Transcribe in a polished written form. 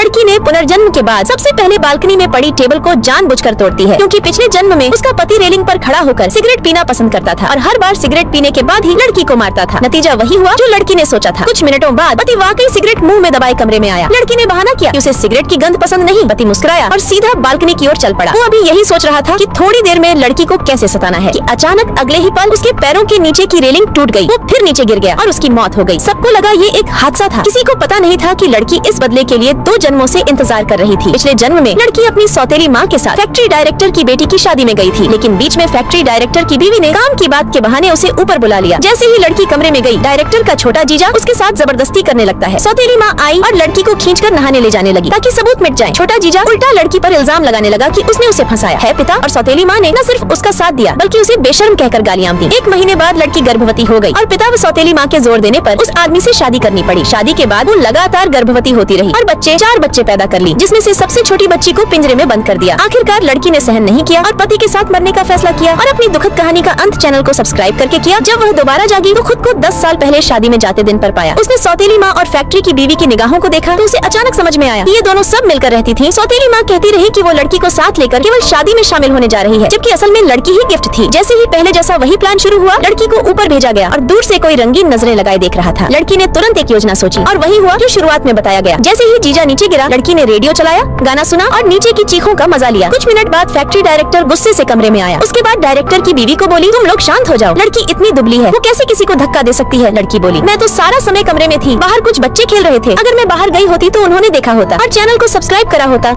लड़की ने पुनर्जन्म के बाद सबसे पहले बालकनी में पड़ी टेबल को जानबूझकर तोड़ती है, क्योंकि पिछले जन्म में उसका पति रेलिंग पर खड़ा होकर सिगरेट पीना पसंद करता था और हर बार सिगरेट पीने के बाद ही लड़की को मारता था। नतीजा वही हुआ जो लड़की ने सोचा था। कुछ मिनटों बाद पति वाकई सिगरेट मुंह में दबाए कमरे में आया। लड़की ने बहाना किया कि उसे सिगरेट की गंध पसंद नहीं। पति मुस्कुराया और सीधा बालकनी की ओर चल पड़ा। वो अभी यही सोच रहा था कि थोड़ी देर में लड़की को कैसे सताना है कि अचानक अगले ही पल उसके पैरों के नीचे की रेलिंग टूट गई। वो फिर नीचे गिर गया और उसकी मौत हो गई। सबको लगा ये एक हादसा था। किसी को पता नहीं था कि लड़की इस बदले के लिए 2 जन्मों से इंतजार कर रही थी। पिछले जन्म में लड़की अपनी सौतेली माँ के साथ फैक्ट्री डायरेक्टर की बेटी की शादी में गई थी, लेकिन बीच में फैक्ट्री डायरेक्टर की बीवी ने काम की बात के बहाने उसे ऊपर बुला लिया। जैसे ही लड़की कमरे में गई, डायरेक्टर का छोटा जीजा उसके साथ जबरदस्ती करने लगता है। सौतेली माँ आई और लड़की को खींचकर नहाने ले जाने लगी ताकि सबूत मिट जाए। छोटा जीजा उल्टा लड़की पर इल्जाम लगाने लगा कि उसने उसे फंसाया है। पिता और सौतेली माँ ने न सिर्फ उसका साथ दिया बल्कि उसे बेशर्म कहकर गालियां दी। 1 महीने बाद लड़की गर्भवती हो गई और पिता व सौतेली माँ के जोर देने पर उस आदमी से शादी करनी पड़ी। शादी के बाद वो लगातार गर्भवती होती रही और 4 बच्चे पैदा कर ली, जिसमें से सबसे छोटी बच्ची को पिंजरे में बंद कर दिया। आखिरकार लड़की ने सहन नहीं किया और पति के साथ मरने का फैसला किया और अपनी दुखद कहानी का अंत चैनल को सब्सक्राइब करके किया। जब वह दोबारा जागी तो खुद को 10 साल पहले शादी में जाते दिन पर पाया। उसने सौतेली माँ और फैक्ट्री की बीवी की निगाहों को देखा तो उसे अचानक समझ में आया कि ये दोनों सब मिलकर रहती थी। सौतेली माँ कहती रही कि वो लड़की को साथ लेकर केवल शादी में शामिल होने जा रही है, जबकि असल में लड़की ही गिफ्ट थी। जैसे ही पहले जैसा वही प्लान शुरू हुआ, लड़की को ऊपर भेजा गया और दूर से कोई रंगीन नजरें लगाए देख रहा था। लड़की ने तुरंत एक योजना सोची और वही हुआ जो शुरुआत में बताया गया। जैसे ही जीजा नीचे गिरा, लड़की ने रेडियो चलाया, गाना सुना और नीचे की चीखों का मजा लिया। कुछ मिनट बाद फैक्ट्री डायरेक्टर गुस्से से कमरे में आया। उसके बाद डायरेक्टर की बीवी को बोली, तुम लोग शांत हो जाओ, लड़की इतनी दुबली है, वो कैसे किसी को धक्का दे सकती है। लड़की बोली, मैं तो सारा समय कमरे में थी, बाहर कुछ बच्चे खेल रहे थे, अगर मैं बाहर गई होती तो उन्होंने देखा होता और चैनल को सब्सक्राइब करा होता।